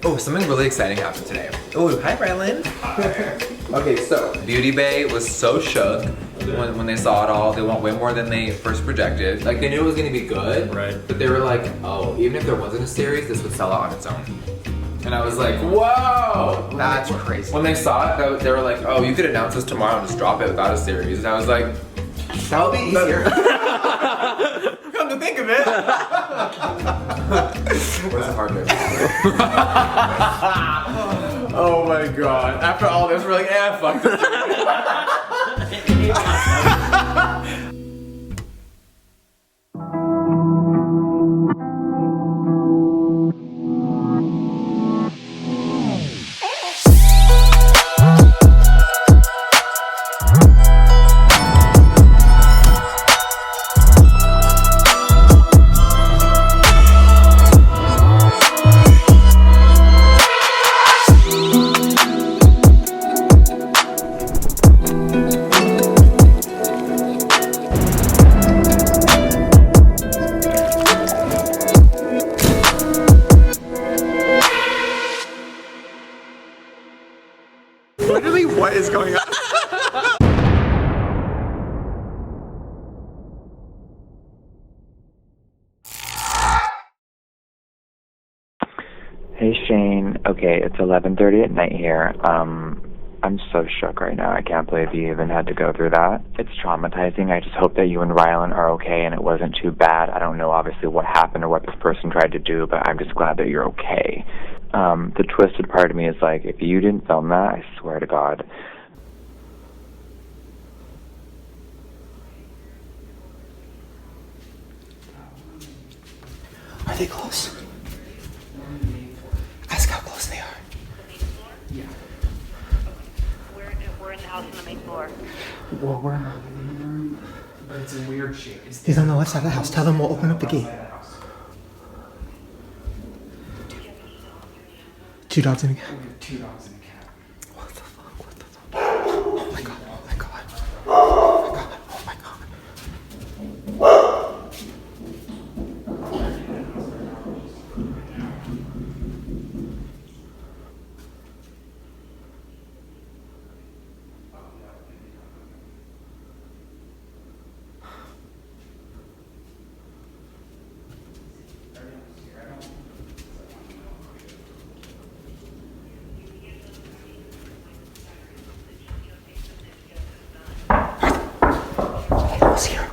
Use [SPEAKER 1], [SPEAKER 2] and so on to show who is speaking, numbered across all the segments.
[SPEAKER 1] Oh, something really exciting happened today. Oh, hi, Rylan. Hi. Okay, so Beauty Bay was so shook when they saw it all. They want way more than they first projected. Like, they knew it was gonna be good, right? But they were like, oh, even if there wasn't a series, this would sell out on its own. And I was like, whoa!
[SPEAKER 2] That's crazy.
[SPEAKER 1] When they saw it, they were like, oh, you could announce this tomorrow and just drop it without a series. And I was like,
[SPEAKER 2] that would be easier.
[SPEAKER 1] Come to think of it. Where's the hard bit? Oh my god. After all this, we're like, fuck this.
[SPEAKER 2] Literally, what is going on?
[SPEAKER 3] Hey Shane, okay, it's 11:30 at night here. I'm so shook right now. I can't believe you even had to go through that. It's traumatizing. I just hope that you and Rylan are okay and it wasn't too bad. I don't know obviously what happened or what this person tried to do, but I'm just glad that you're okay. The twisted part of me is like, if you didn't film that, I swear to God.
[SPEAKER 2] Are they close? Ask how close they are.
[SPEAKER 4] Yeah. We're in the house on the main floor.
[SPEAKER 2] Well, we're in the
[SPEAKER 5] living room, but it's in weird shape.
[SPEAKER 2] He's on the left side of the house. Tell them we'll open up the gate. 2 dogs and a cat.
[SPEAKER 5] We have 2 dogs and a cat.
[SPEAKER 2] What the fuck? What the fuck? Oh my god. Oh my god. Oh my god. Oh my god. Here.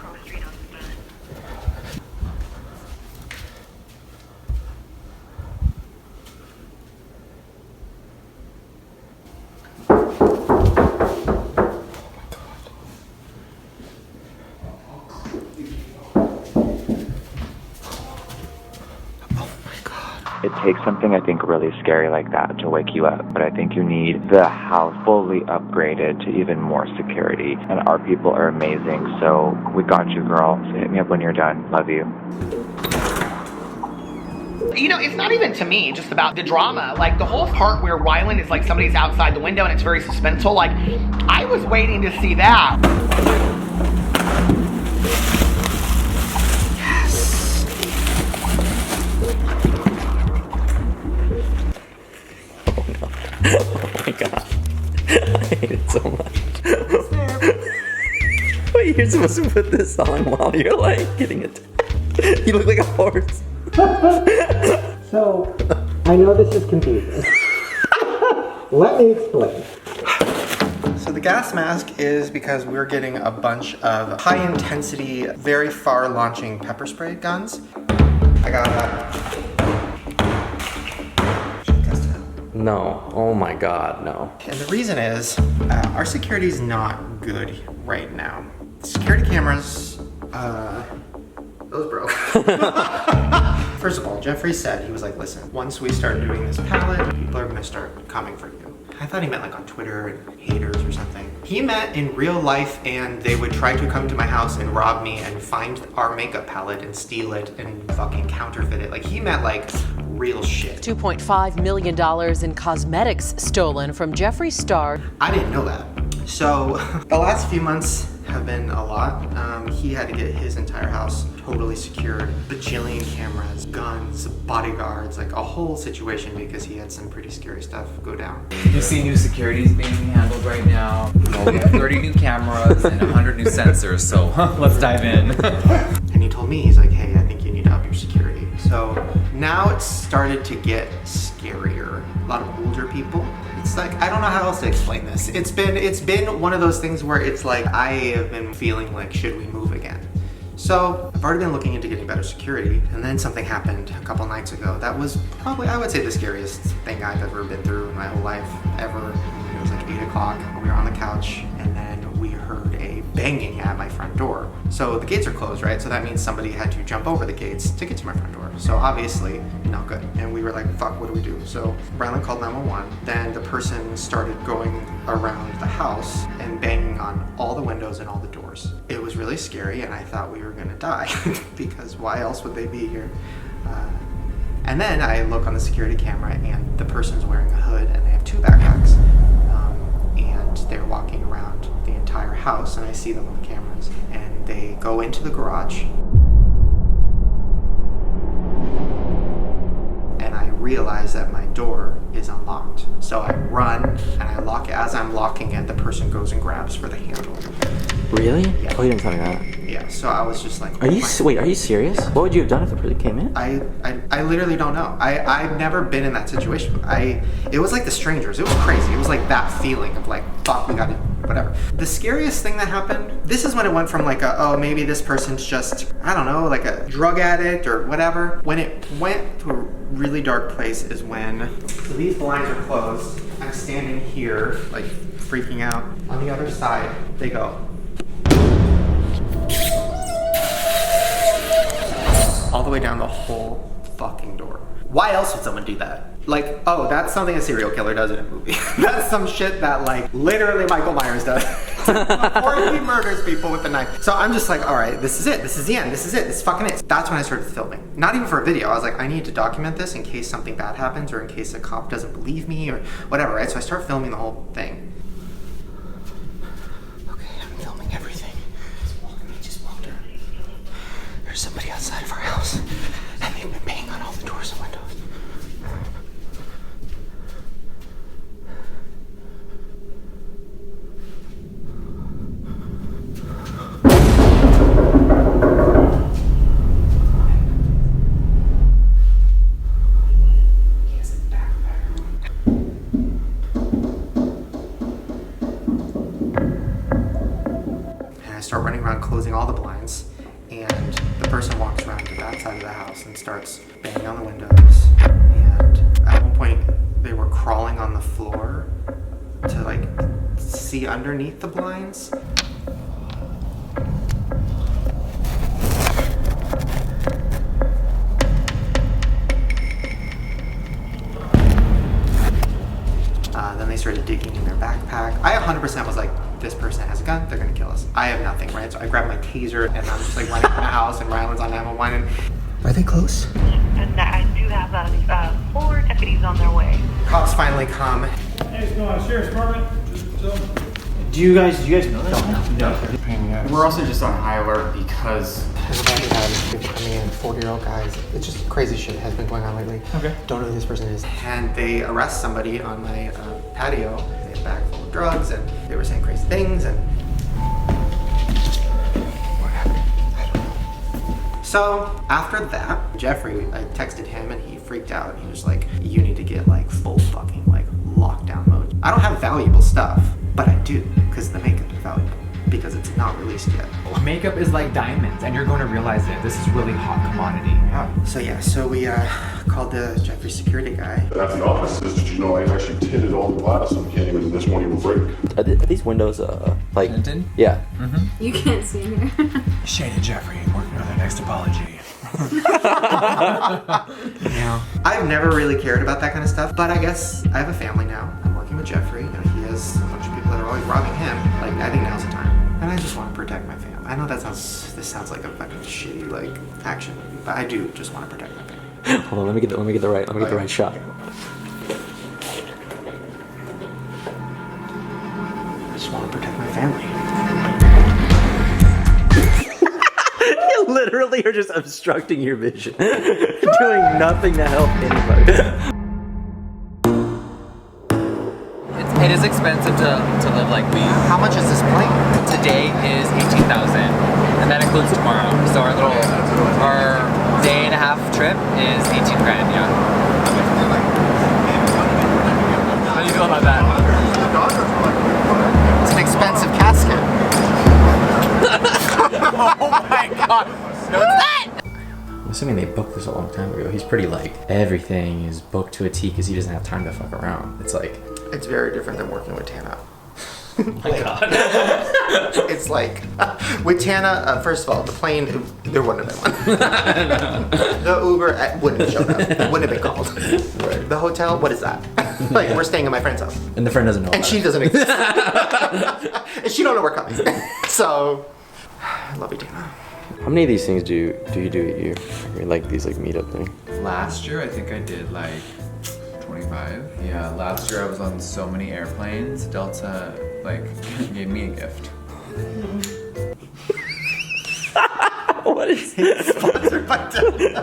[SPEAKER 3] It takes something, I think, really scary like that to wake you up, but I think you need the house fully upgraded to even more security, and our people are amazing, so we got you, girl. So hit me up when you're done. Love you.
[SPEAKER 6] You know, it's not even to me just about the drama. Like, the whole part where Rylan is like somebody's outside the window and it's very suspenseful, like, I was waiting to see that.
[SPEAKER 7] Oh my god. I hate it so much. Wait, you're supposed to put this on while you're like getting it. You look like a horse.
[SPEAKER 8] So, I know this is confusing. Let me explain.
[SPEAKER 2] So the gas mask is because we're getting a bunch of high intensity, very far launching pepper spray guns. I got that.
[SPEAKER 7] No. Oh my god, no.
[SPEAKER 2] And the reason is, our security is not good right now. Security cameras, those broke. First of all, Jeffrey said, he was like, listen, once we start doing this palette, people are gonna start coming for you. I thought he meant like on Twitter and haters or something. He meant in real life, and they would try to come to my house and rob me and find our makeup palette and steal it and fucking counterfeit it. Like, he meant like real shit.
[SPEAKER 9] $2.5 million in cosmetics stolen from Jeffree Star.
[SPEAKER 2] I didn't know that. So the last few months have been a lot. He had to get his entire house totally secured, bajillion cameras, guns, bodyguards, like a whole situation because he had some pretty scary stuff go down.
[SPEAKER 1] You see new securities being handled right now. We have 30 new cameras and 100 new sensors, so let's dive in.
[SPEAKER 2] And he told me, he's like, hey, I think you need to up your security. So now it's started to get scarier. A lot of older people. It's like, I don't know how else to explain this. It's been one of those things where it's like, I have been feeling like, should we move again? So I've already been looking into getting better security, and then something happened a couple nights ago. That was probably, I would say, the scariest thing I've ever been through in my whole life, ever. It was like 8 o'clock, we were on the couch, and then we heard a banging at my front door. So the gates are closed, right? So that means somebody had to jump over the gates to get to my front door. So obviously, not good. And we were like, fuck, what do we do? So Rylan called 911. Then the person started going around the house and banging on all the windows and all the doors. It was really scary, and I thought we were gonna die because why else would they be here? And then I look on the security camera, and the person's wearing a hood, and they have 2 backpacks. And they're walking around the entire house, and I see them on the cameras. And they go into the garage. And I realize that my door is unlocked. So I run, and I lock it. As I'm locking it, the person goes and grabs for the handle.
[SPEAKER 7] Really?
[SPEAKER 2] Yeah.
[SPEAKER 7] Oh, you didn't tell me that.
[SPEAKER 2] Yeah, so I was just like,
[SPEAKER 7] Are you wait? Are you serious? What would you have done if the person came in?
[SPEAKER 2] I literally don't know. I've never been in that situation. It was like The Strangers. It was crazy. It was like that feeling of like, fuck, we gotta, whatever. The scariest thing that happened, this is when it went from like oh, maybe this person's just, I don't know, like a drug addict or whatever. When it went to a really dark place is when, so these blinds are closed. I'm standing here, like freaking out. On the other side, they go. All the way down the whole fucking door. Why else would someone do that? Like, oh, that's something a serial killer does in a movie. That's some shit that like literally Michael Myers does before he murders people with a knife. So I'm just like, all right, this is it. This is the end. This is it. This fucking it. That's when I started filming. Not even for a video. I was like, I need to document this in case something bad happens or in case a cop doesn't believe me or whatever, right? So I start filming the whole thing. Okay, I'm filming everything. Just walked around. There's somebody outside of our house, and they've been banging on all the doors and windows. And I start running around closing all the blinds. And the person walks around to that side of the house and starts banging on the windows. And at one point, they were crawling on the floor to like see underneath the blinds. Then they started digging in their backpack. I 100% was like, this person has a gun, they're gonna kill us. I have nothing, right? So I grabbed my taser and I'm just like running from the house, and Rylan's on 911. And are they close?
[SPEAKER 4] And I do have 4 deputies on their way.
[SPEAKER 2] Cops finally come.
[SPEAKER 10] Hey, what's going on? Sheriff's Department?
[SPEAKER 8] Do you guys know that?
[SPEAKER 5] No. We're also just on high alert because
[SPEAKER 2] There's a bunch of guys, people coming in, 40-year-old guys. It's just crazy shit has been going on lately.
[SPEAKER 5] Okay.
[SPEAKER 2] Don't know who this person is. And they arrest somebody on my patio. They had a bag full of drugs, and they were saying crazy things, and what happened? I don't know. So after that, Jeffrey, I texted him, and he freaked out. He was like, you need to get like full fucking like lockdown mode. I don't have valuable stuff, but I do, because the makeup is valuable. Because it's not released yet.
[SPEAKER 5] makeup is like diamonds, and you're going to realize that this is really hot commodity.
[SPEAKER 2] So we called the Jeffrey security guy.
[SPEAKER 11] At the offices, did you know I actually tinted all the glass so this won't even break?
[SPEAKER 7] Are these windows like
[SPEAKER 1] Tinted?
[SPEAKER 7] Yeah.
[SPEAKER 12] You can't see in here.
[SPEAKER 5] Shane and Jeffrey working on their next apology.
[SPEAKER 2] Yeah. I've never really cared about that kind of stuff, but I guess I have a family now. I'm working with Jeffrey, and he has a bunch of people that are always robbing him. Like, I think now's the time. And I just want to protect my family. I know this sounds like a fucking shitty, like, action movie, but I do just want to protect my family.
[SPEAKER 7] Hold on, let me get the right shot.
[SPEAKER 2] I just want to protect my family.
[SPEAKER 7] You literally are just obstructing your vision. Doing nothing to help anybody.
[SPEAKER 1] It is expensive to live like we.
[SPEAKER 2] How much is this plane?
[SPEAKER 1] Today is 18,000, and that includes tomorrow. So our day and a half trip is 18 grand. Yeah. How do you feel about that?
[SPEAKER 2] It's an expensive casket.
[SPEAKER 1] Oh my god! No, it's not!
[SPEAKER 5] I'm assuming they booked this a long time ago. He's pretty like, everything is booked to a T because he doesn't have time to fuck around. It's like...
[SPEAKER 2] It's very different than working with Tana.
[SPEAKER 5] Oh my god.
[SPEAKER 2] It's like, with Tana, first of all, the plane, there wouldn't have been one. The Uber wouldn't have showed up. It wouldn't have been called. Right. The hotel, what is that? Like, we're staying at my friend's house.
[SPEAKER 5] And the friend doesn't know
[SPEAKER 2] And
[SPEAKER 5] about
[SPEAKER 2] she
[SPEAKER 5] it.
[SPEAKER 2] doesn't exist. And she don't know we're coming. So, I love you, Tana.
[SPEAKER 7] How many of these things do you do a year? I mean, like these like meetup things.
[SPEAKER 1] Last year, I think I did like 25. Yeah, last year I was on so many airplanes. Delta like gave me a gift.
[SPEAKER 7] What is
[SPEAKER 2] Sponsored by Delta.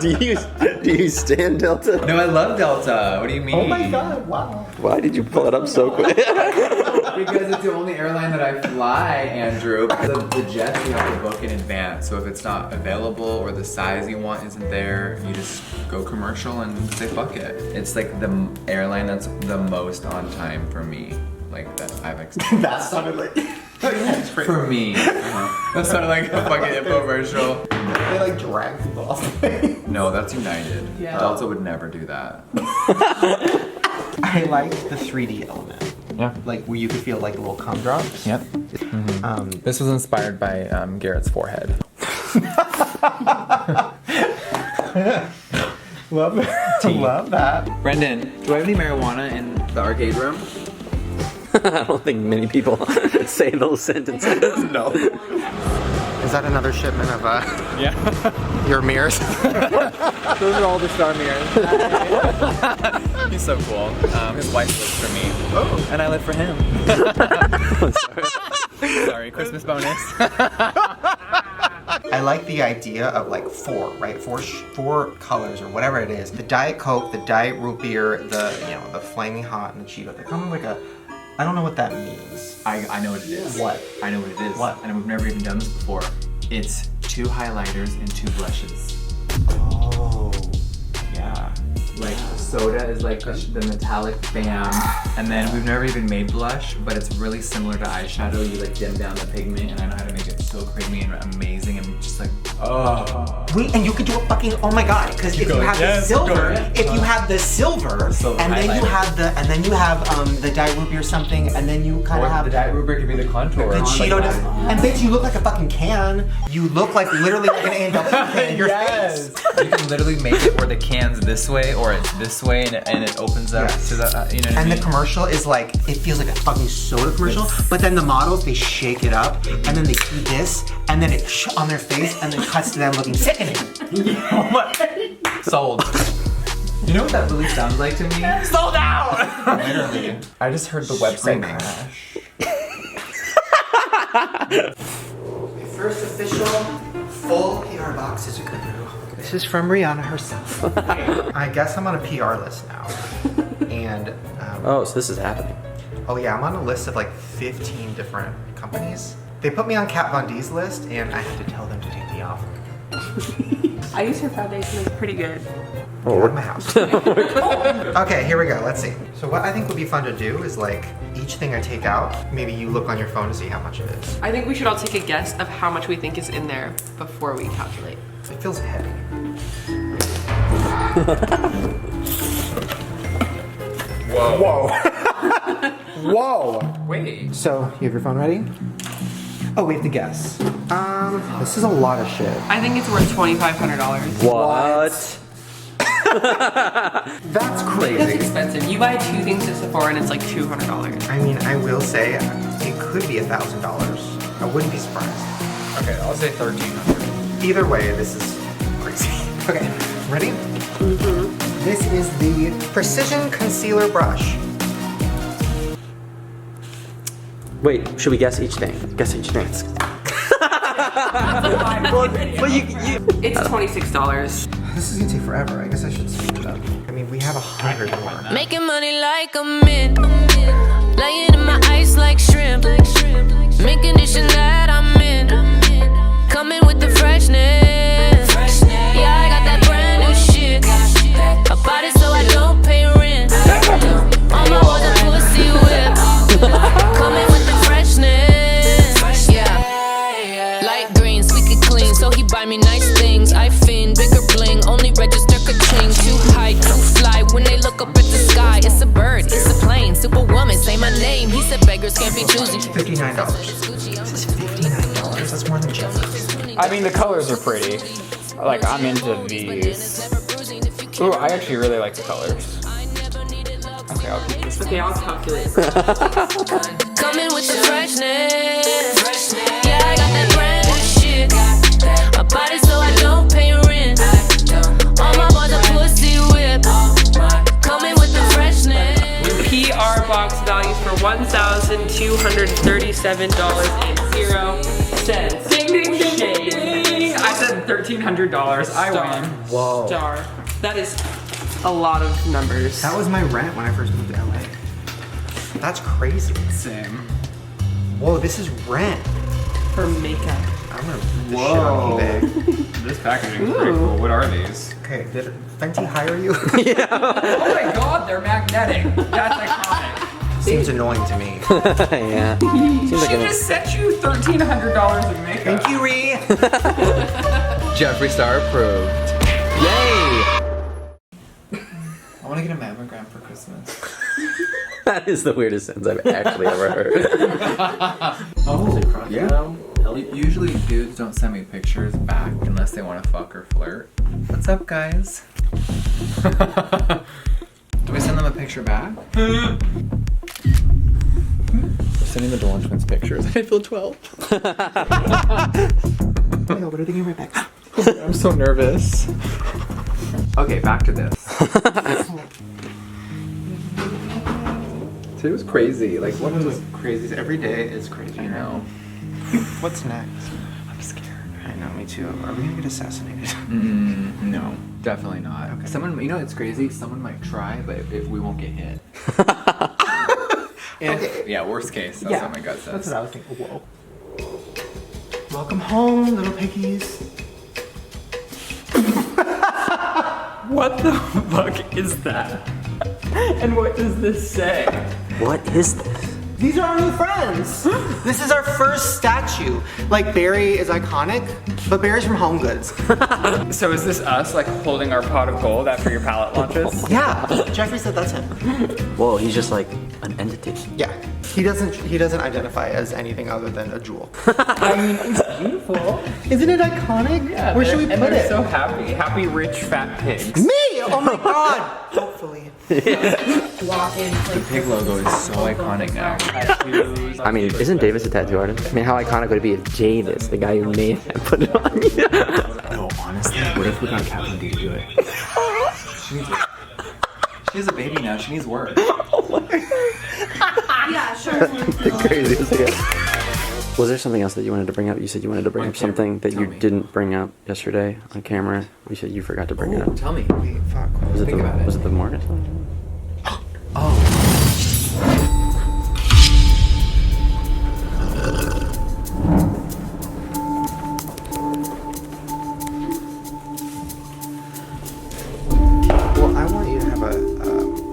[SPEAKER 7] do you stand Delta?
[SPEAKER 1] No, I love Delta. What do you mean?
[SPEAKER 2] Oh my god, wow.
[SPEAKER 7] Why did you pull it up so quick?
[SPEAKER 1] Because it's the only airline that I fly, Andrew. The jets you have to book in advance, so if it's not available or the size you want isn't there, you just go commercial and say fuck it. It's like the airline that's the most on time for me, like that I've experienced.
[SPEAKER 2] That sounded like...
[SPEAKER 1] For me. That sounded like a fucking infomercial.
[SPEAKER 2] They like drag people off the plane.
[SPEAKER 1] No, that's United.
[SPEAKER 2] Yeah.
[SPEAKER 1] Delta would never do that.
[SPEAKER 2] I like the 3D element.
[SPEAKER 1] Yeah.
[SPEAKER 2] Like where you could feel like little cum drops.
[SPEAKER 1] Yep. This was inspired by Garrett's forehead.
[SPEAKER 2] Love that.
[SPEAKER 1] Brendan, do I have any marijuana in the arcade room?
[SPEAKER 7] I don't think many people say those sentences.
[SPEAKER 1] No.
[SPEAKER 2] Is that another shipment of
[SPEAKER 1] Yeah.
[SPEAKER 2] your mirrors?
[SPEAKER 1] Those are all the star mirrors. He's so cool. His wife lives for me. Oh. And I live for him. Sorry, Christmas bonus.
[SPEAKER 2] I like the idea of like four, right? Four colors or whatever it is. The Diet Coke, the Diet Root Beer, the the Flaming Hot, and the Cheeto. They come in like a, I don't know what that means.
[SPEAKER 1] I know what it is.
[SPEAKER 2] What?
[SPEAKER 1] I know what it is.
[SPEAKER 2] What?
[SPEAKER 1] And we've never even done this before. It's 2 highlighters and 2 blushes.
[SPEAKER 2] Oh, yeah.
[SPEAKER 1] Like soda is like the metallic bam, and then we've never even made blush, but it's really similar to eyeshadow. You like dim down the pigment, and I know how to make it so creamy and amazing, and just like
[SPEAKER 2] Wait, and you could do a fucking, oh my god, because if you have the silver, if you have the silver, and then you have the, the Diet Root Beer or something, and then you kind of have
[SPEAKER 1] the Diet Root Beer could be the contour.
[SPEAKER 2] the Cheeto, and bitch, you look like a fucking can. You look like literally like an A&W can in your face.
[SPEAKER 1] You can literally make it where the can's this way or it's this way, and it opens up to the, you know what I
[SPEAKER 2] And
[SPEAKER 1] mean?
[SPEAKER 2] the commercial is like, it feels like a fucking soda commercial, but then the models, they shake it up, and then they do this, and then it on their face, and then cuts to them looking sickening.
[SPEAKER 1] Sold. You know what that really sounds like to me?
[SPEAKER 2] Sold out!
[SPEAKER 1] Literally. I just heard the website crash.
[SPEAKER 2] My first official full PR box is a good move. This is from Rihanna herself. I guess I'm on a PR list now. And,
[SPEAKER 7] Oh, so this is happening.
[SPEAKER 2] oh yeah, I'm on a list of like 15 different companies. They put me on Kat Von D's list, and I had to tell them to take me off.
[SPEAKER 12] I use her foundation, it's pretty good.
[SPEAKER 2] Get out of my house. Okay, here we go, let's see. So what I think would be fun to do is like, each thing I take out, maybe you look on your phone to see how much it is.
[SPEAKER 12] I think we should all take a guess of how much we think is in there before we calculate.
[SPEAKER 2] It feels heavy.
[SPEAKER 1] Whoa.
[SPEAKER 2] Whoa!
[SPEAKER 1] Wait.
[SPEAKER 2] So, you have your phone ready? Oh, we have to guess. This is a lot of shit.
[SPEAKER 12] I think it's worth $2,500.
[SPEAKER 7] What?
[SPEAKER 2] That's
[SPEAKER 12] That's
[SPEAKER 2] crazy.
[SPEAKER 12] expensive. You buy 2 things at Sephora and it's like $200.
[SPEAKER 2] I mean, I will say it could be $1,000. I wouldn't be surprised.
[SPEAKER 1] Okay, I'll say 1,300.
[SPEAKER 2] Either way, this is crazy. Okay, ready? Mm-hmm. This is the Precision Concealer Brush.
[SPEAKER 7] Wait, should we guess each thing? Guess each thing. But you
[SPEAKER 12] It's $26.
[SPEAKER 2] This is gonna take forever. I guess I should speed it up. I mean, we have 100 more.
[SPEAKER 13] Making money like a mint. Laying in my ice like shrimp. Mint condition that I'm in. Coming with the freshness. Yeah, I got that brand new shit. I bought it so I don't pay rent. All my hoes are pussy whip. Coming with the freshness. Yeah. Light green, squeaky clean. So he buy me nice things. I fiend, bigger bling. Only register ka-ching. Too high, too fly. When they look up at the sky, it's a bird, it's a plane. Superwoman, say my name. He said beggars can't be choosy.
[SPEAKER 2] $59. This is $59. That's more than Jeffrey's.
[SPEAKER 14] I mean, the colors are pretty. Like, I'm into these. Ooh, I actually really like the colors. Okay, I'll keep this.
[SPEAKER 12] Okay, I'll calculate.
[SPEAKER 13] Coming with the freshness. Yeah, I got that brand new shit. I bought it so I don't pay rent. All my boys are pussy whip. Coming with the freshness.
[SPEAKER 12] PR box values for $1,237.00. Ding, ding, ding, ding, ding.
[SPEAKER 14] I said $1,300. I win.
[SPEAKER 2] Whoa.
[SPEAKER 12] Star. That is a lot of numbers.
[SPEAKER 2] That was my rent when I first moved to LA. That's crazy.
[SPEAKER 14] Same.
[SPEAKER 2] Whoa, this is rent.
[SPEAKER 12] For makeup.
[SPEAKER 2] I'm gonna put this shit on eBay.
[SPEAKER 14] This packaging is pretty cool. What are these?
[SPEAKER 2] Okay, did Fenty hire you?
[SPEAKER 14] Oh my god, they're magnetic. That's iconic.
[SPEAKER 2] Seems annoying to me.
[SPEAKER 7] Yeah. Seems like
[SPEAKER 14] She just sent you $1,300 of makeup.
[SPEAKER 2] Thank you, Ree.
[SPEAKER 1] Jeffree Star approved.
[SPEAKER 7] Yay!
[SPEAKER 1] I want to get a mammogram for Christmas.
[SPEAKER 7] That is the weirdest sentence I've actually ever heard.
[SPEAKER 1] Oh, yeah. Usually dudes don't send me pictures back unless they want to fuck or flirt. What's up, guys? Do we send them a picture back? We're sending the Dolan twins pictures. I feel 12.
[SPEAKER 2] Oh my god, what are they gonna write back?
[SPEAKER 1] I'm so nervous. Okay, back to this. Today was crazy. Like, what was
[SPEAKER 2] crazy? Every day is crazy.
[SPEAKER 1] I know.
[SPEAKER 2] What's next?
[SPEAKER 1] I'm scared.
[SPEAKER 2] I know, me too. Are we gonna get assassinated?
[SPEAKER 1] No, definitely not. Okay. Someone, you know, it's crazy. Someone might try, but if we won't get hit. Okay. Yeah, worst case. That's what my gut says.
[SPEAKER 2] That's what I was thinking. Whoa. Welcome home, little piggies.
[SPEAKER 14] What the fuck is that? And what does this say?
[SPEAKER 7] What is this?
[SPEAKER 2] These are our new friends. This is our first statue. Like, Barry is iconic, but Barry's from Home Goods.
[SPEAKER 14] So is this us, like, holding our pot of gold after your palette launches?
[SPEAKER 2] Yeah, Jeffrey said that's him.
[SPEAKER 7] Whoa, he's just like an entity.
[SPEAKER 2] Yeah, he doesn't identify as anything other than a jewel.
[SPEAKER 14] I mean, it's beautiful.
[SPEAKER 2] Isn't it iconic?
[SPEAKER 14] Yeah,
[SPEAKER 2] where should we put
[SPEAKER 14] and they're
[SPEAKER 2] it?
[SPEAKER 14] so happy. Happy, rich, fat pigs.
[SPEAKER 2] Me! Oh my god! Hopefully.
[SPEAKER 1] The pig logo is so iconic now.
[SPEAKER 7] I mean, isn't Davis a tattoo artist? I mean, how iconic would it be if Javis, the guy who made it, put it on you?
[SPEAKER 1] No, honestly, what if we got Captain D to do it? She needs work. She has a baby now. She needs work.
[SPEAKER 13] Yeah, sure.
[SPEAKER 7] The craziest thing. Was there something else that you wanted to bring up? You said you wanted to bring up something that you didn't bring up yesterday on camera. You said you forgot to bring it up.
[SPEAKER 1] Tell me.
[SPEAKER 2] Wait, fuck.
[SPEAKER 7] Was it
[SPEAKER 1] Think about it.
[SPEAKER 7] Was it the morning?
[SPEAKER 1] Oh.
[SPEAKER 2] Well, I want you to have a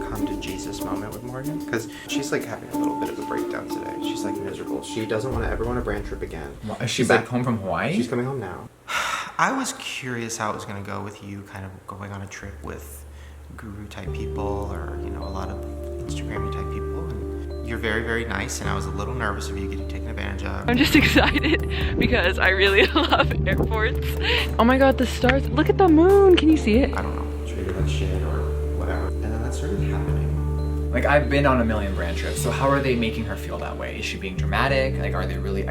[SPEAKER 2] come to Jesus moment with Morgan, because she's like having a little bit of a breakdown today. She's like miserable. She doesn't want to ever want to brand trip again.
[SPEAKER 1] Is she back home from Hawaii?
[SPEAKER 2] She's coming home now. I was curious how it was going to go with you kind of going on a trip with guru type people, or, you know, a lot of Instagram type people. And you're very, very nice, and I was a little nervous of you getting taken advantage of.
[SPEAKER 12] I'm just excited because I really love airports. Oh my god, the stars. Look at the moon. Can you see it?
[SPEAKER 2] I don't know, treated like shit or whatever. And then that started happening.
[SPEAKER 1] Like, I've been on a million brand trips, so how are they making her feel that way? Is she being dramatic? Like, are they really,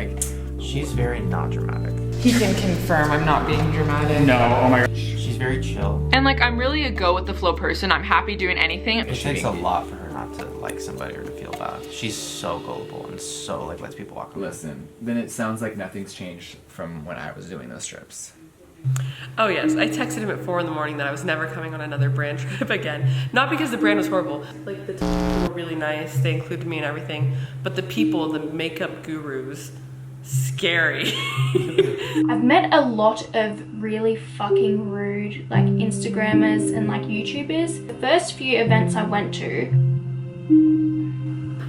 [SPEAKER 2] She's very not dramatic.
[SPEAKER 12] He can confirm I'm not being dramatic.
[SPEAKER 14] No, oh my god.
[SPEAKER 2] She's very chill.
[SPEAKER 12] And like, I'm really a go with the flow person. I'm happy doing anything.
[SPEAKER 1] it takes a lot for her.
[SPEAKER 2] not to like somebody or to feel bad. She's so gullible and so like lets people walk away.
[SPEAKER 1] Listen, then it sounds like nothing's changed from when I was doing those trips.
[SPEAKER 12] Oh yes, I texted him at 4 in the morning that I was never coming on another brand trip again. Not because the brand was horrible. Like the people were really nice, they included me and everything. But the people, the makeup gurus, scary.
[SPEAKER 15] I've met a lot of really fucking rude like Instagrammers and like YouTubers. The first few events I went to,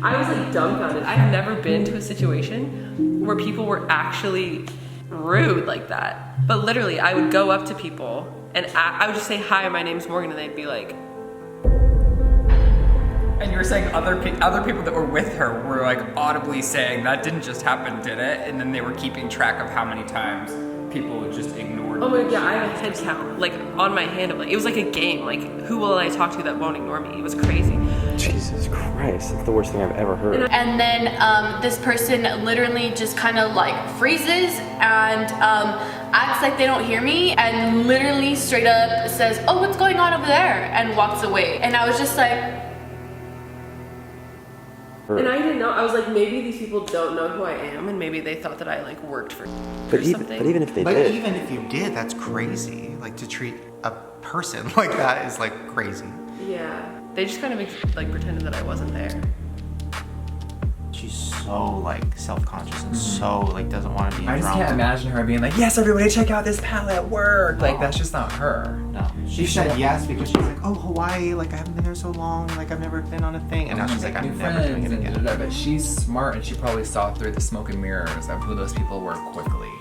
[SPEAKER 12] I was like dumbfounded. I've never been to a situation where people were actually rude like that. But literally, I would go up to people and I would just say, hi, my name's Morgan, and they'd be like...
[SPEAKER 14] And you were saying other people that were with her were like audibly saying, that didn't just happen, did it? And then they were keeping track of how many times people would just ignore
[SPEAKER 12] Oh my god, yeah, I have a head count, like, on my hand of, like, it was like a game, like, who will I talk to that won't ignore me? It was crazy.
[SPEAKER 7] Jesus Christ, that's the worst thing I've ever heard.
[SPEAKER 16] And then this person literally just kind of like freezes and acts like they don't hear me and literally straight up says, oh, what's going on over there? And walks away. And I was just like...
[SPEAKER 12] And I didn't know, I was like, maybe these people don't know who I am and maybe they thought that I like worked for something.
[SPEAKER 7] But even if they
[SPEAKER 2] but
[SPEAKER 7] did.
[SPEAKER 2] even if you did, that's crazy. Like to treat a person like that is like crazy.
[SPEAKER 12] Yeah. They just kind of like pretended that I wasn't there.
[SPEAKER 2] She's so like self-conscious and so like doesn't want to be in
[SPEAKER 1] I just
[SPEAKER 2] drama.
[SPEAKER 1] can't imagine her being like, yes, everybody check out this palette at work. Like, that's just not her.
[SPEAKER 2] No. She said yes because she's like, oh, Hawaii, like I haven't been there so long, like I've never been on a thing. And now she's like, I'm never doing it again.
[SPEAKER 1] But she's smart and she probably saw through the smoke and mirrors of who those people were quickly.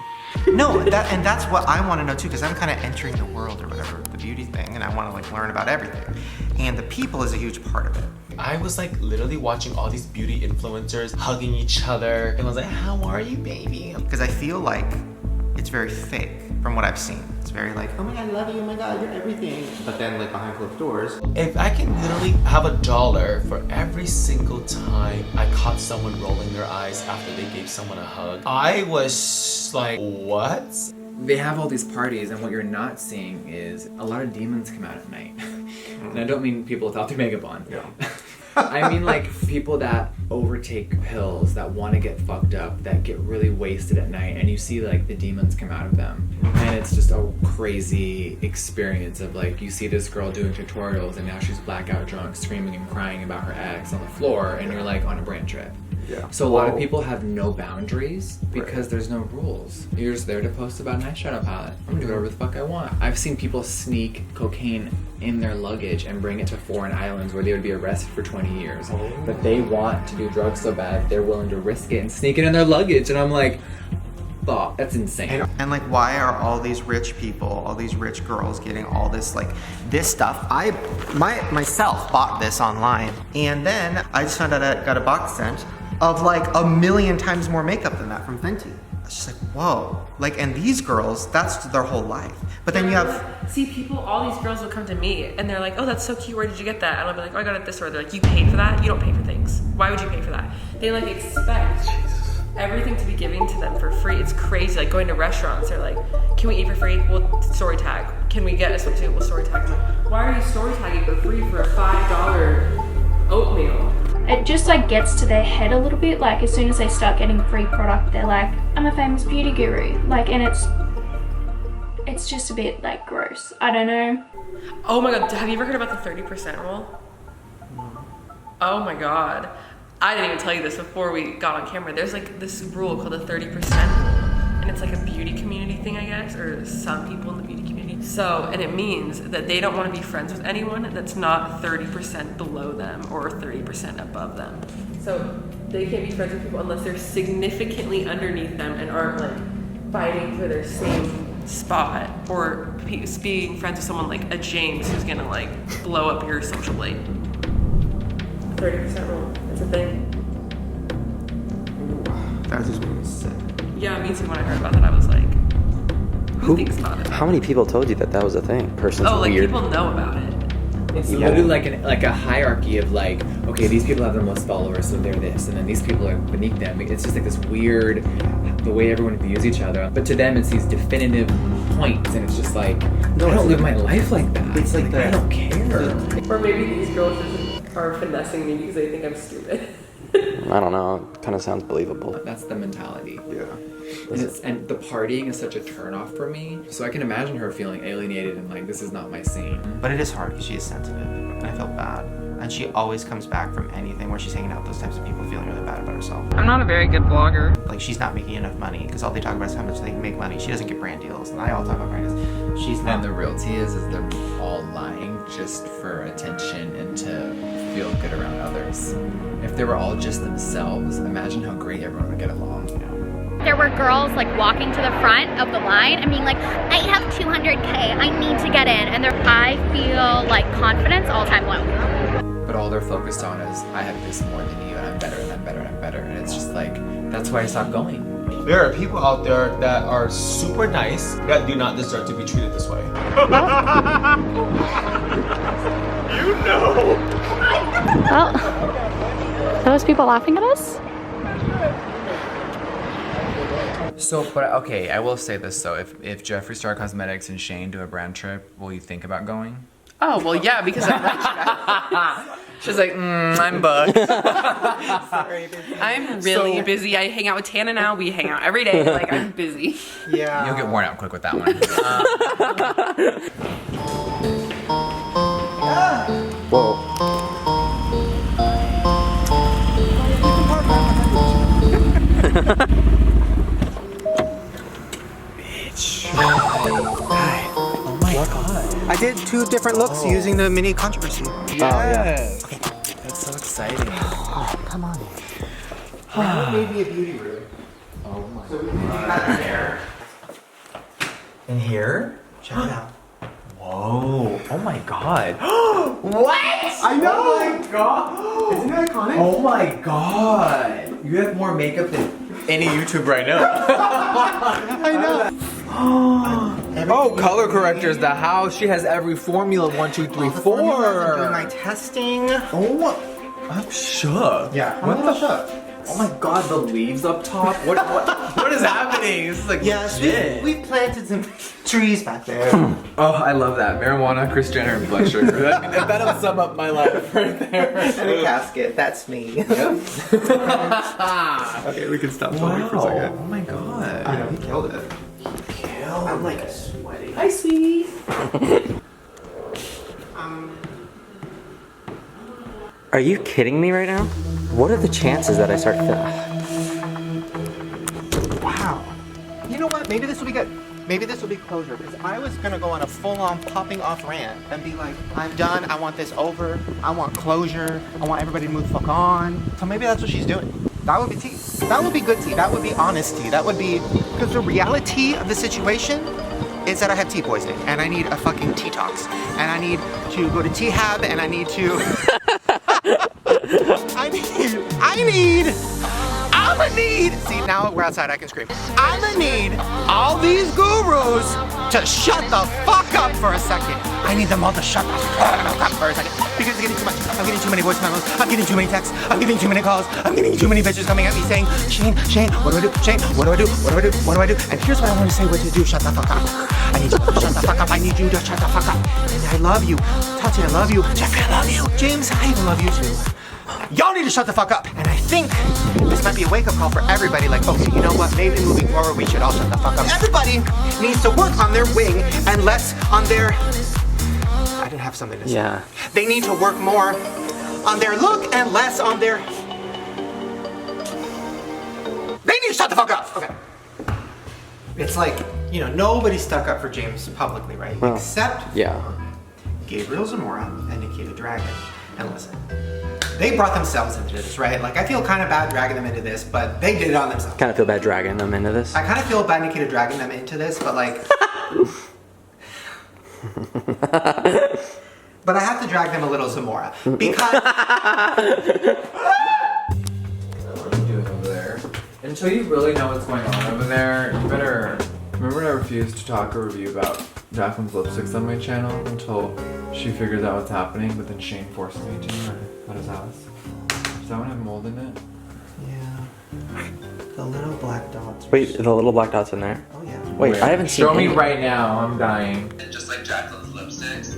[SPEAKER 2] No, and that's what I want to know too, because I'm kind of entering the world or whatever, the beauty thing, and I want to like learn about everything. And the people is a huge part of it.
[SPEAKER 17] I was like literally watching all these beauty influencers hugging each other and I was like, how are you, baby?
[SPEAKER 2] Because I feel like it's very fake from what I've seen. It's very like, oh my god, I love you, oh my god, you're everything. But then like behind closed doors.
[SPEAKER 17] If I can literally have $1 for every single time I caught someone rolling their eyes after they gave someone a hug, I was like, what?
[SPEAKER 1] They have all these parties and what you're not seeing is a lot of demons come out at night. And I don't mean people without their makeup on.
[SPEAKER 2] Yeah.
[SPEAKER 1] I mean like people that overtake pills, that want to get fucked up, that get really wasted at night, and you see like the demons come out of them. And it's just a crazy experience of like, you see this girl doing tutorials and now she's blackout drunk, screaming and crying about her ex on the floor, and you're like on a brand trip.
[SPEAKER 2] Yeah.
[SPEAKER 1] So a lot of people have no boundaries because there's no rules. You're just there to post about an eyeshadow palette. I'm gonna do whatever the fuck I want. I've seen people sneak cocaine in their luggage and bring it to foreign islands where they would be arrested for 20 years. But they want to do drugs so bad, they're willing to risk it and sneak it in their luggage. And I'm like, oh, that's insane.
[SPEAKER 2] And like, why are all these rich people, all these rich girls getting all this like this stuff? I myself bought this online, and then I just found out I got a box sent of like 1,000,000 times more makeup than that from Fenty. It's just like, whoa. Like, and these girls, that's their whole life. But then you have...
[SPEAKER 12] See, people, all these girls will come to me and they're like, oh, that's so cute, where did you get that? And I'll be like, oh, I got it at this store. They're like, you paid for that? You don't pay for things. Why would you pay for that? They like expect everything to be given to them for free. It's crazy, like going to restaurants, they're like, can we eat for free? We'll story tag. Can we get a swimsuit? We'll story tag. I'm like, why are you story tagging for free for a $5 oatmeal?
[SPEAKER 15] it just like gets to their head a little bit. Like as soon as they start getting free product, they're like, I'm a famous beauty guru. Like, and it's just a bit like gross. I don't know.
[SPEAKER 12] Oh my god, have you ever heard about the 30% rule? Oh my god. I didn't even tell you this before we got on camera. There's like this rule called the 30% rule, and it's like a beauty community thing, I guess, or some people in the beauty community. So, and it means that they don't want to be friends with anyone that's not 30% below them or 30% above them. So they can't be friends with people unless they're significantly underneath them and aren't like fighting for their same spot, or being friends with someone like a James who's gonna like blow up your social blade. 30% rule, it's a thing.
[SPEAKER 2] That just means sick.
[SPEAKER 12] Yeah, me too. When I heard about that, I was like, who thinks about it?
[SPEAKER 7] How many people told you that that was a thing? Person's
[SPEAKER 12] Oh, like
[SPEAKER 7] weird.
[SPEAKER 12] people know about it.
[SPEAKER 1] It's literally like a hierarchy of like, okay, these people have the most followers, so they're this, and then these people are beneath them. It's just like this weird, the way everyone views each other. But to them, it's these definitive points, and it's just like, no, I don't live my life like that.
[SPEAKER 2] It's like
[SPEAKER 1] I don't care.
[SPEAKER 12] Or maybe these girls just are finessing me because they think I'm stupid.
[SPEAKER 7] I don't know. It kind of sounds believable.
[SPEAKER 1] That's the mentality.
[SPEAKER 2] Yeah.
[SPEAKER 1] And the partying is such a turnoff for me. So I can imagine her feeling alienated and like, this is not my scene.
[SPEAKER 2] But it is hard because she is sensitive, and I feel bad. And she always comes back from anything where she's hanging out with those types of people feeling really bad about herself.
[SPEAKER 12] I'm not a very good blogger.
[SPEAKER 2] Like, she's not making enough money because all they talk about is how much they make money. She doesn't get brand deals, and I all talk about brand deals. She's not.
[SPEAKER 1] And the realty is they're all lying just for attention and to feel good around others. If they were all just themselves, imagine how great everyone would get along.
[SPEAKER 18] There were girls like walking to the front of the line and being like, I have 200K, I need to get in. And I feel like confidence all time low.
[SPEAKER 1] But all they're focused on is, I have this more than you, and I'm better, and I'm better, and I'm better. And it's just like, that's why I stopped going.
[SPEAKER 17] There are people out there that are super nice that do not deserve to be treated this way.
[SPEAKER 15] You know. Well, those people laughing at us?
[SPEAKER 1] So, but okay, I will say this though, if Jeffree Star Cosmetics and Shane do a brand trip, will you think about going?
[SPEAKER 12] Oh, well, yeah, because I'm rich. She's like, I'm booked. I'm really busy. I hang out with Tana now. We hang out every day. Like, I'm busy.
[SPEAKER 2] Yeah.
[SPEAKER 1] You'll get worn out quick with that one.
[SPEAKER 2] Oh my god. I did 2 different looks using the mini controversy.
[SPEAKER 1] Yes. That's so exciting.
[SPEAKER 2] Oh, come on. That made me a beauty room.
[SPEAKER 1] Oh my
[SPEAKER 2] So we can do that in here.
[SPEAKER 1] In here?
[SPEAKER 2] Check it out.
[SPEAKER 1] Whoa. Oh my god.
[SPEAKER 2] What? I know! Oh my god! Isn't it iconic?
[SPEAKER 1] Oh my god. You have more makeup than any YouTuber I know.
[SPEAKER 2] I know.
[SPEAKER 1] Oh, color correctors, the house. She has every formula 1, 2, 3, 4.
[SPEAKER 2] I'm doing my testing.
[SPEAKER 1] Oh, I'm shook.
[SPEAKER 2] Yeah, I'm
[SPEAKER 1] What
[SPEAKER 2] a little
[SPEAKER 1] the?
[SPEAKER 2] shook.
[SPEAKER 1] Oh my god, the leaves up top. What is happening? This is like
[SPEAKER 2] Yes,
[SPEAKER 1] shit.
[SPEAKER 2] we planted some trees back there.
[SPEAKER 1] Oh, I love that. Marijuana, Kris Jenner, and blood sugar. That'll sum up my life right there.
[SPEAKER 2] And a casket. That's me. Okay, we can stop talking for a second.
[SPEAKER 1] Oh my god.
[SPEAKER 2] I know, he killed it. I'm like sweating.
[SPEAKER 12] Hi, sweetie.
[SPEAKER 7] Are you kidding me right now? What are the chances that I start
[SPEAKER 2] Wow. You know what? Maybe this will be good. Maybe this will be closure, because I was gonna go on a full-on popping off rant and be like, I'm done, I want this over, I want closure, I want everybody to move the fuck on. So maybe that's what she's doing. That would be tea. That would be good tea. That would be honesty. That would be, because the reality of the situation is that I have tea poisoning and I need a fucking detox. And I need to go to T-Hab and I need to... I'ma need, see now we're outside, I can scream. I'ma need all these gurus to shut the fuck up for a second. I need them all to shut the fuck up for a second. Because it's getting too much. I'm getting too many voice memos. I'm getting too many texts. I'm getting too many calls. I'm getting too many bitches coming at me saying, Shane, what do I do? Shane, what do I do? What do I do? What do I do? And here's what I want to say what to do. Shut the fuck up. I need you to shut the fuck up. I need you to shut the fuck up. And I love you. Tati, I love you. Jeffree, I love you. James, I even love you too. Y'all need to shut the fuck up. And I think this might be a wake-up call for everybody. Like, okay, you know what? Maybe moving forward, we should all shut the fuck up. Everybody needs to work on their wing and less on their... I didn't have something to say.
[SPEAKER 7] Yeah.
[SPEAKER 2] They need to work more on their look and less on their... They need to shut the fuck up. Okay. It's like, you know, nobody stuck up for James publicly, right?
[SPEAKER 7] Well,
[SPEAKER 2] Except
[SPEAKER 7] yeah.
[SPEAKER 2] Gabriel Zamora and Nikita Dragon. And listen, they brought themselves into this, right? Like, I feel kind of bad dragging them into this, but they did it on themselves.
[SPEAKER 7] Kind of feel bad dragging them into this.
[SPEAKER 2] I kind of feel bad Nikita dragging them into this, but like... But I have to drag them a little Zamora, because...
[SPEAKER 1] What are you doing over there? Until you really know what's going on over there, you better... Remember I refused to talk or review about Jacqueline's lipsticks on my channel until she figures out what's happening, but then Shane forced me to at his house. Does that one have mold in it?
[SPEAKER 2] Yeah. The little black dots.
[SPEAKER 7] Wait, the little black dots in there?
[SPEAKER 2] Oh yeah.
[SPEAKER 7] Wait, I haven't seen
[SPEAKER 1] Show me
[SPEAKER 7] any.
[SPEAKER 1] right now, I'm dying.
[SPEAKER 19] Just like Jacqueline's lipsticks.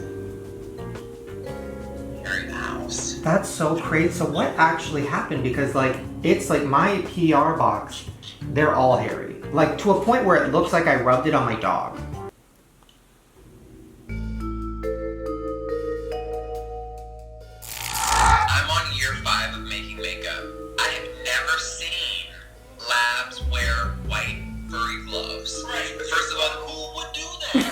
[SPEAKER 19] Here in the house.
[SPEAKER 2] That's so crazy. So what actually happened? Because like, it's like my PR box, they're all hairy. Like to a point where it looks like I rubbed it on my dog.
[SPEAKER 1] I'm on year 5 of making makeup. I have never seen labs wear white furry gloves. Right. First of all, who would do that?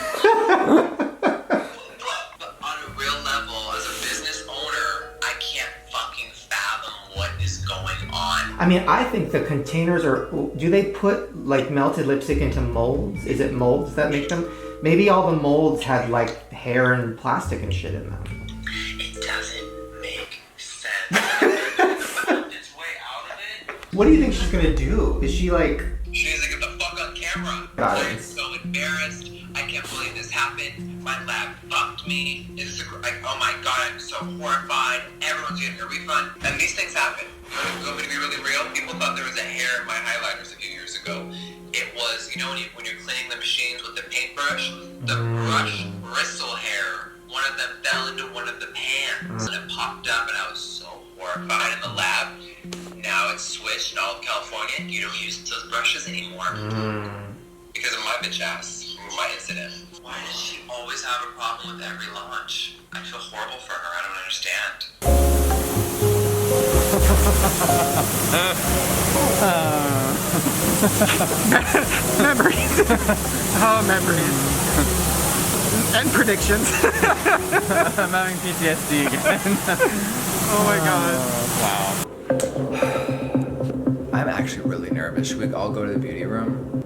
[SPEAKER 1] But on a real level, as a business owner, I can't fucking fathom what is going on.
[SPEAKER 2] I mean, I think the containers are, do they put like melted lipstick into molds? Is it molds that make them? Maybe all the molds had like hair and plastic and shit in them.
[SPEAKER 1] It doesn't make sense. Its way out of it.
[SPEAKER 2] What do you think she's gonna do? Is she like...
[SPEAKER 1] She needs to get the fuck on camera. I'm so embarrassed. I can't believe this happened. My lab fucked me. It's like, oh my god, I'm so horrified. Everyone's getting a refund. And these things happen. You want me to be really real? People thought there was a hair in my highlighters a few years ago. It was, you know, when you're cleaning the machines with the paintbrush, the brush bristle hair, one of them fell into one of the pans and it popped up, and I was so horrified in the lab. Now it's switched in all of California. You don't use those brushes anymore. Because of my bitch ass, my incident. Why does she always have a problem with every launch? I feel horrible for her. I don't understand.
[SPEAKER 2] Memories. Oh, memories. And predictions.
[SPEAKER 1] I'm having PTSD again.
[SPEAKER 2] Oh my god.
[SPEAKER 1] Wow. I'm actually really nervous. Should we all go to the beauty room?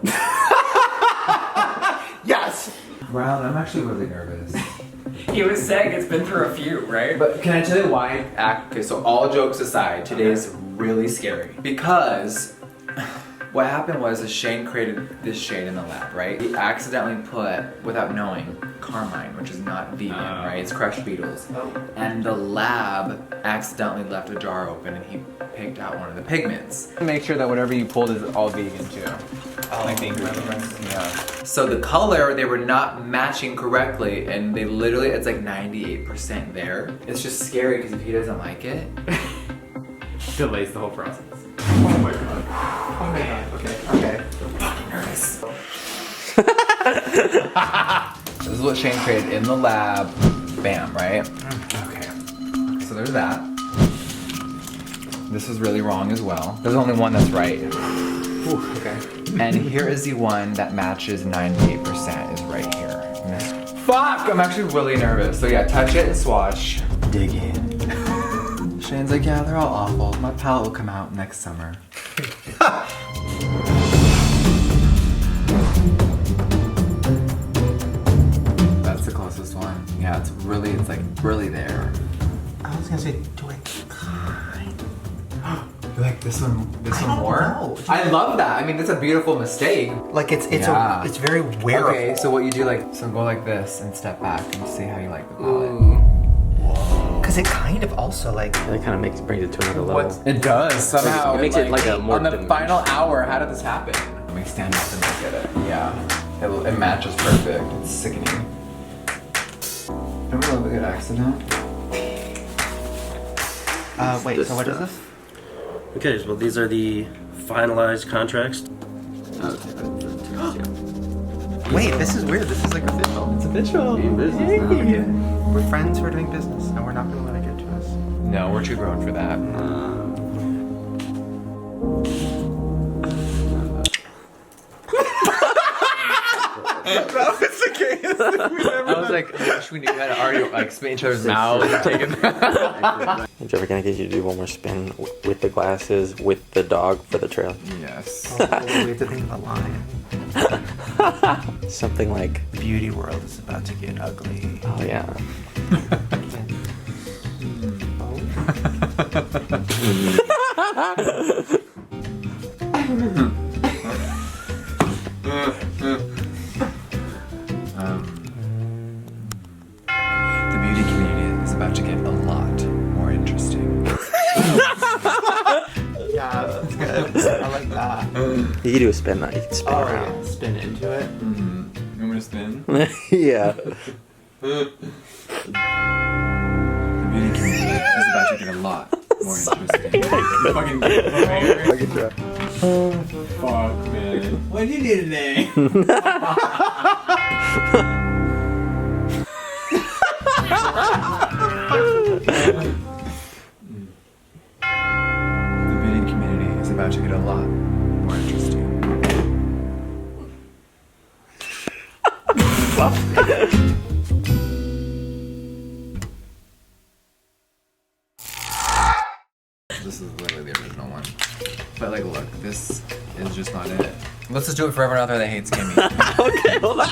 [SPEAKER 2] Yes!
[SPEAKER 1] Rylan, I'm actually really nervous.
[SPEAKER 14] He was saying it's been through a few, right?
[SPEAKER 1] But can I tell you why? Okay, so all jokes aside, today's really scary. Because what happened was Shane created this shade in the lab, right? He accidentally put, without knowing, carmine, which is not vegan, right? It's crushed beetles. And the lab accidentally left a jar open and he picked out one of the pigments. Make sure that whatever you pulled is all vegan too. Like the ingredients. Yeah. So the color, they were not matching correctly, and they literally, it's like 98% there. It's just scary because if he doesn't like it, delays the whole process.
[SPEAKER 2] Oh my god. Oh my god. Okay.
[SPEAKER 1] I'm fucking nervous. This is what Shane created in the lab. Bam, right? Okay. So there's that. This is really wrong as well. There's only one that's right.
[SPEAKER 2] Ooh, okay.
[SPEAKER 1] And here is the one that matches 98% is right here. Fuck! I'm actually really nervous. So yeah, touch it and swatch. Dig in. Shane's like, yeah, they're all awful. My palette will come out next summer. That's the closest one. Yeah, it's like really there.
[SPEAKER 2] I was gonna say, do it.
[SPEAKER 1] You like this one more? Know. I love that. I mean, it's a beautiful mistake.
[SPEAKER 2] Like it's very wearable.
[SPEAKER 1] Okay, so what you do so go like this and step back and see how you like the palette.
[SPEAKER 2] Because it kind of also like
[SPEAKER 7] it kind of brings it to another level.
[SPEAKER 1] It does somehow.
[SPEAKER 7] It makes it like a more
[SPEAKER 1] on the final hour. How did this happen? Let me stand up and look at it. Yeah, it matches perfect. It's sickening. Don't we love a good accident?
[SPEAKER 2] Wait. So what is this?
[SPEAKER 8] Okay, well these are the finalized contracts.
[SPEAKER 2] Wait, this is weird. This is like official.
[SPEAKER 1] It's official.
[SPEAKER 2] We're friends who are doing business, and we're not going to let it get to us.
[SPEAKER 1] No, we're too grown for that. That was the case. I was like, I wish we knew how to already spin each other's mouths and take it.
[SPEAKER 7] Is Jeffrey gonna get you to do one more spin with the glasses, with the dog for the trail?
[SPEAKER 1] Yes.
[SPEAKER 2] We have to think of a line.
[SPEAKER 7] Something like,
[SPEAKER 2] the beauty world is about to get ugly.
[SPEAKER 7] Oh yeah.
[SPEAKER 1] The beauty community is about to get a lot more interesting.
[SPEAKER 2] Yeah, that's good. I like that.
[SPEAKER 7] You can do a spin that. You can spin around.
[SPEAKER 2] Yeah. Spin into it.
[SPEAKER 1] Mm-hmm. You want me to spin?
[SPEAKER 7] Yeah.
[SPEAKER 1] The beauty community is about to get a more interesting.
[SPEAKER 17] Fucking fuck, man.
[SPEAKER 1] What did you do today? The bidding community is about to get a lot more interesting. This is literally the original one. But like, look, this is just not it. Let's just do it for everyone out there that hates Kimmy.
[SPEAKER 7] Okay, hold on.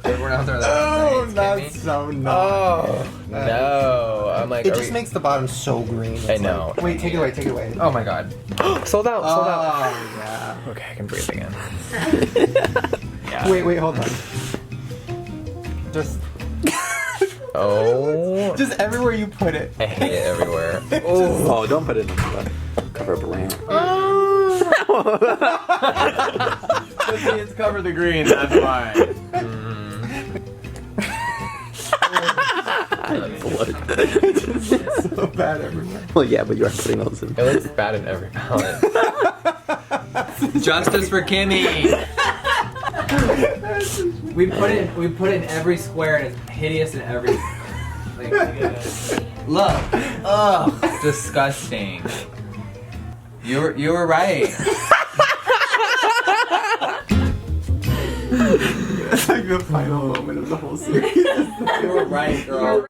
[SPEAKER 1] Everyone out there that hates Kimmy.
[SPEAKER 2] So
[SPEAKER 1] Oh, no. I'm like,
[SPEAKER 2] It just makes the bottom so green.
[SPEAKER 1] I know.
[SPEAKER 2] Wait, take it away, take it away.
[SPEAKER 1] Oh my god. Sold out, sold out.
[SPEAKER 2] Oh, yeah.
[SPEAKER 1] Okay, I can breathe again.
[SPEAKER 2] Wait, hold on. Just.
[SPEAKER 1] Oh.
[SPEAKER 2] Just everywhere you put it.
[SPEAKER 1] I hate it everywhere.
[SPEAKER 7] Oh, don't put it in the cover up a lamp.
[SPEAKER 1] It's cover the green, that's why.
[SPEAKER 2] It's so bad everywhere.
[SPEAKER 7] Well, yeah, but you are putting those in.
[SPEAKER 1] It looks bad in every palette. Justice for Kimmy! We put it in every square and it's hideous in every like, look. Ugh. Disgusting. You were right.
[SPEAKER 2] That's like the final moment of the whole series.
[SPEAKER 1] You were right, girl.